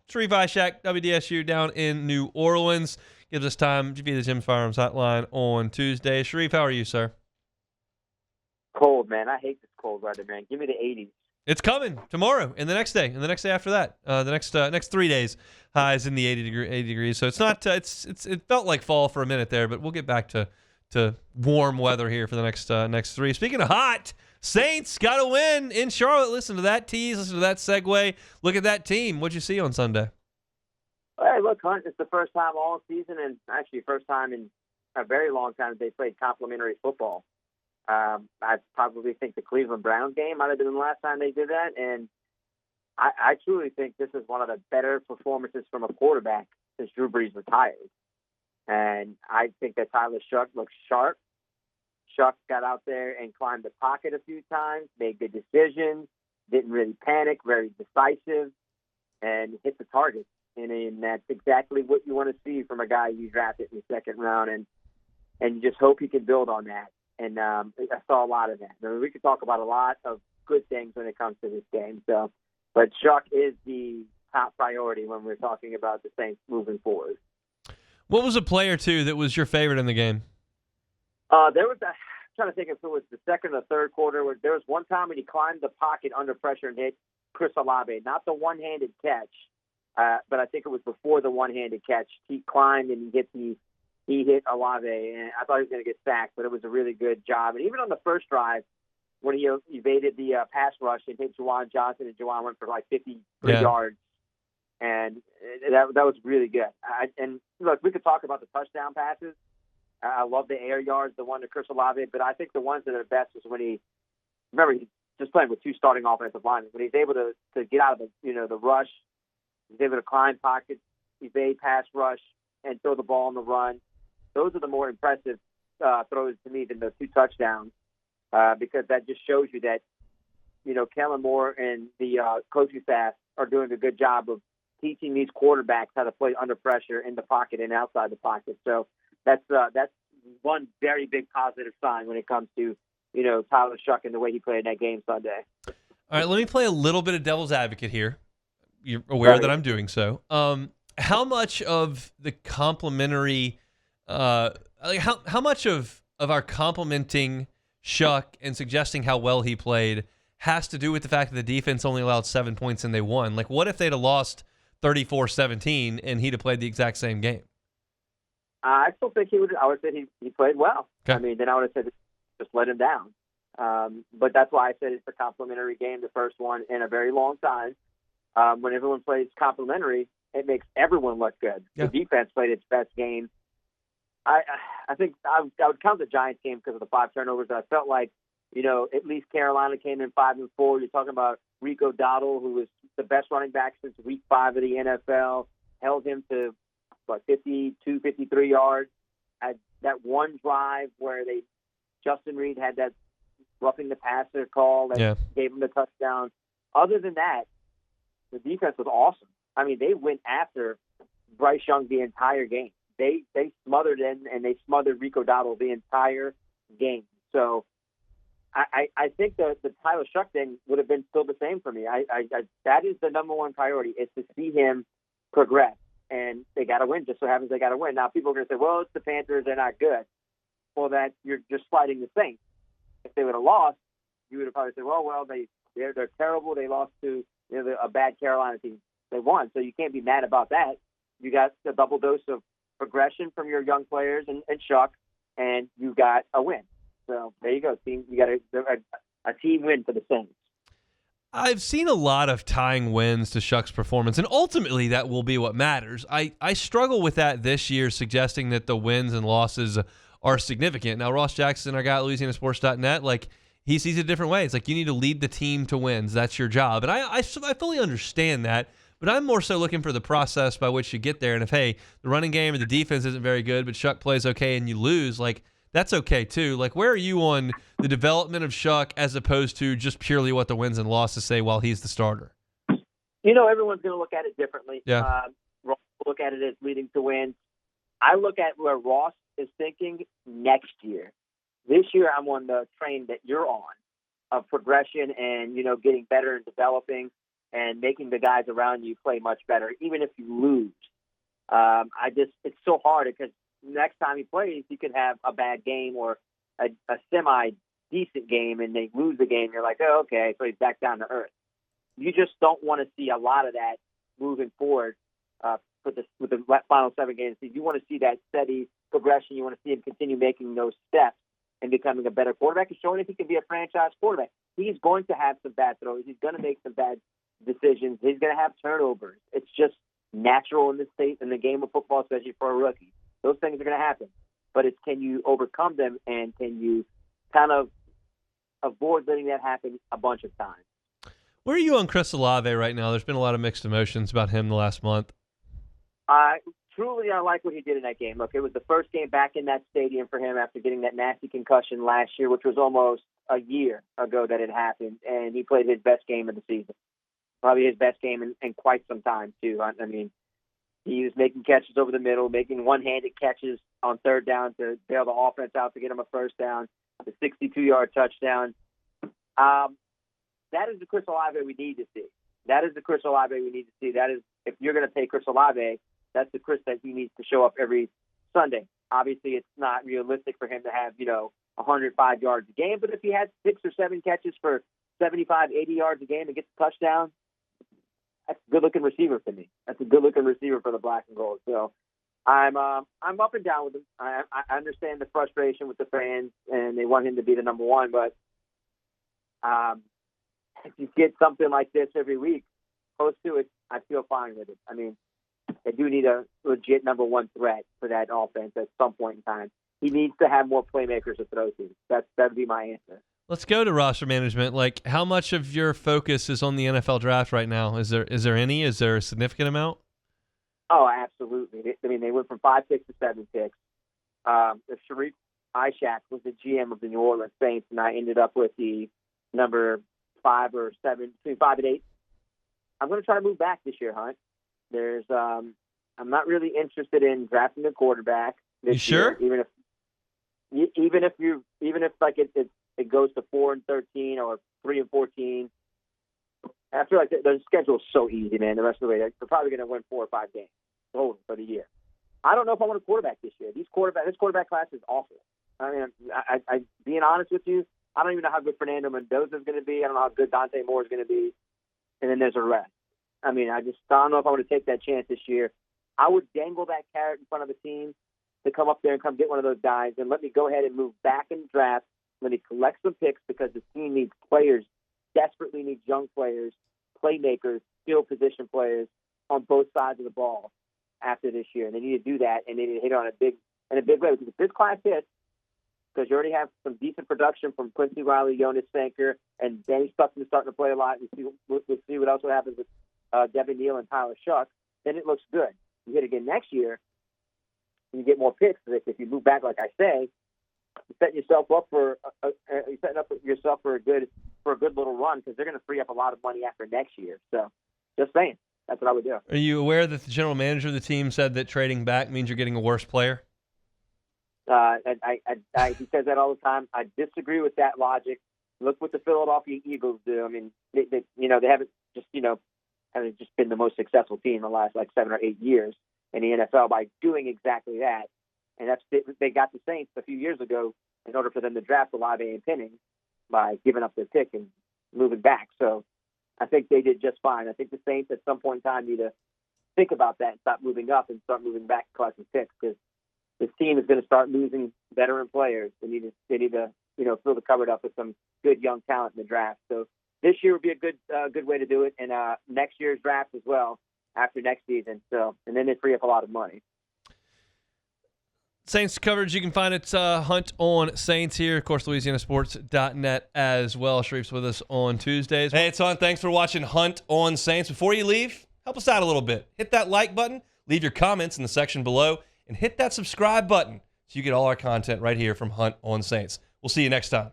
Sharief Ishaq, WDSU down in New Orleans. Gives us time to be the Jim Firearms Hotline on Tuesday. Sharief, how are you, sir? Cold, man. I hate this cold weather, man. Give me the 80s. It's coming tomorrow and the next day and the next day after that. The next 3 days, highs in the 80 degrees. So it's not it felt like fall for a minute there, but we'll get back to warm weather here for the next three. Speaking of hot, Saints got a win in Charlotte. Listen to that tease. Listen to that segue. Look at that team. What'd you see on Sunday? Hey, look, Hunt, it's the first time all season and actually first time in a very long time that they played complementary football. I probably think the Cleveland Browns game might have been the last time they did that, and I truly think this is one of the better performances from a quarterback since Drew Brees retired. And I think that Tyler Shough looks sharp. Shough got out there and climbed the pocket a few times, made good decisions, didn't really panic, very decisive, and hit the target. And that's exactly what you want to see from a guy you drafted in the second round, and you just hope he can build on that. And I saw a lot of that. I mean, we could talk about a lot of good things when it comes to this game. So, but Shough is the top priority when we're talking about the Saints moving forward. What was a play or two that was your favorite in the game? There was I'm trying to think if it was the second or third quarter. Where there was one time when he climbed the pocket under pressure and hit Chris Olave, not the one-handed catch, but I think it was before the one-handed catch. He climbed and he hit Olave, and I thought he was going to get sacked, but it was a really good job. And even on the first drive, when he evaded the pass rush and hit Juwan Johnson, and Juwan went for like 53 yards, and that was really good. And look, we could talk about the touchdown passes. I love the air yards, the one to Chris Olave, but I think the ones that are best is when he's just playing with two starting offensive linemen. When he's able to get out of the rush, he's able to climb pockets, evade pass rush, and throw the ball on the run. Those are the more impressive throws to me than those two touchdowns, because that just shows you that, Kellen Moore and the coaching staff are doing a good job of teaching these quarterbacks how to play under pressure in the pocket and outside the pocket. So that's one very big positive sign when it comes to, Tyler Shough and the way he played in that game Sunday. All right, let me play a little bit of devil's advocate here. You're aware that I'm doing so. How much of the complimentary how much of our complimenting Shough and suggesting how well he played has to do with the fact that the defense only allowed 7 points and they won? Like, what if they'd have lost 34-17 and he'd have played the exact same game? I still think I would say he played well. Okay. I mean, then I would have said just let him down. But that's why I said it's a complimentary game, the first one in a very long time. When everyone plays complimentary, it makes everyone look good. Yeah. The defense played its best game. I think I would count the Giants game because of the 5 turnovers. I felt like, at least Carolina came in 5-4. You're talking about Rico Dowdle, who was the best running back since week 5 of the NFL, held him to 52, 53 yards. At that one drive where Justin Reed had that roughing the passer call that gave him the touchdown. Other than that, the defense was awesome. I mean, they went after Bryce Young the entire game. They smothered him, and they smothered Rico Dowdle the entire game. So I think the Tyler Shough thing would have been still the same for me. That is the number one priority, is to see him progress. And they got to win. Just so happens they got to win. Now, people are going to say, well, it's the Panthers. They're not good. Well, that you're just slighting the Saints. If they would have lost, you would have probably said, well, they're terrible. They lost to a bad Carolina team. They won. So you can't be mad about that. You got a double dose of progression from your young players and Shough, and you got a win. So there you go, team. You got a team win for the Saints. I've seen a lot of tying wins to Shough's performance, and ultimately that will be what matters. I struggle with that this year, suggesting that the wins and losses are significant. Now, Ross Jackson, our guy at LouisianaSports.net, he sees it a different way. It's like you need to lead the team to wins. That's your job. And I fully understand that. But I'm more so looking for the process by which you get there. And if, hey, the running game or the defense isn't very good, but Shough plays okay and you lose, that's okay too. Where are you on the development of Shough as opposed to just purely what the wins and losses say while he's the starter? Everyone's going to look at it differently. Yeah. Ross will look at it as leading to wins. I look at where Ross is thinking next year. This year, I'm on the train that you're on of progression and, getting better and developing and making the guys around you play much better, even if you lose. It's so hard because next time he plays, he could have a bad game or a semi-decent game, and they lose the game. You're like, oh, okay, so he's back down to earth. You just don't want to see a lot of that moving forward with the final 7 games. You want to see that steady progression. You want to see him continue making those steps and becoming a better quarterback and showing if he can be a franchise quarterback. He's going to have some bad throws. He's going to make some bad decisions. He's going to have turnovers. It's just natural in the game of football, especially for a rookie. Those things are going to happen. But it's, can you overcome them, and can you kind of avoid letting that happen a bunch of times? Where are you on Chris Olave right now? There's been a lot of mixed emotions about him the last month. I like what he did in that game. Look, it was the first game back in that stadium for him after getting that nasty concussion last year, which was almost a year ago that it happened, and he played his best game of the season. Probably his best game in quite some time, too. I mean, he was making catches over the middle, making one-handed catches on third down to bail the offense out to get him a first down, the 62-yard touchdown. That is the Chris Olave we need to see. That is the Chris Olave we need to see. That is, if you're going to pay Chris Olave, that's the Chris that he needs to show up every Sunday. Obviously, it's not realistic for him to have, 105 yards a game, but if he had 6 or 7 catches for 75, 80 yards a game and gets a touchdown, that's a good-looking receiver for me. That's a good-looking receiver for the Black and Gold. So I'm up and down with him. I understand the frustration with the fans, and they want him to be the number one, but if you get something like this every week, close to it, I feel fine with it. I mean, they do need a legit number one threat for that offense at some point in time. He needs to have more playmakers to throw to. That would be my answer. Let's go to roster management. Like, how much of your focus is on the NFL draft right now? Is there any? Is there a significant amount? Oh, absolutely. They went from 5 picks to 7 picks. Sharief Ishaq was the GM of the New Orleans Saints, and I ended up with the number 5 or 7, between 5 and 8. I'm going to try to move back this year, Hunt. I'm not really interested in drafting a quarterback this year. You sure? Even if like it goes to 4 and 13 or 3 and 14. I feel like the schedule's so easy, man. The rest of the way, they're probably going to win 4 or 5 games total for the year. I don't know if I want a quarterback this year. This quarterback class is awful. I mean, I being honest with you, I don't even know how good Fernando Mendoza is going to be. I don't know how good Dante Moore is going to be. And then there's a rest. I mean, I don't know if I want to take that chance this year. I would dangle that carrot in front of the team to come up there and come get one of those guys and let me go ahead and move back in the draft. Let me collect some picks because the team needs players, desperately needs young players, playmakers, skill position players on both sides of the ball after this year. And they need to do that, and they need to hit on a big way. Because if this class hits, because you already have some decent production from Quincy Riley, Jonas Sanker, and Danny Stuckman is starting to play a lot. We'll see what else will happen with Devin Neal and Tyler Shough. Then it looks good. You hit again next year, and you get more picks. If you move back, like I say, you're setting yourself up for a good little run because they're going to free up a lot of money after next year. So, just saying, that's what I would do. Are you aware that the general manager of the team said that trading back means you're getting a worse player? He says that all the time. I disagree with that logic. Look what the Philadelphia Eagles do. I mean, they haven't just been the most successful team in the last 7 or 8 years in the NFL by doing exactly that. And they got the Saints a few years ago in order for them to draft Olave and Penning by giving up their pick and moving back. So I think they did just fine. I think the Saints at some point in time need to think about that and stop moving up and start moving back to collecting picks because this team is going to start losing veteran players. They need to fill the cupboard up with some good young talent in the draft. So this year would be a good way to do it, and next year's draft as well after next season. So and then they free up a lot of money. Saints coverage, you can find it Hunt on Saints here. Of course, LouisianaSports.net as well. Sharief's with us on Tuesdays. Hey, it's Hunt. Thanks for watching Hunt on Saints. Before you leave, help us out a little bit. Hit that like button, leave your comments in the section below, and hit that subscribe button so you get all our content right here from Hunt on Saints. We'll see you next time.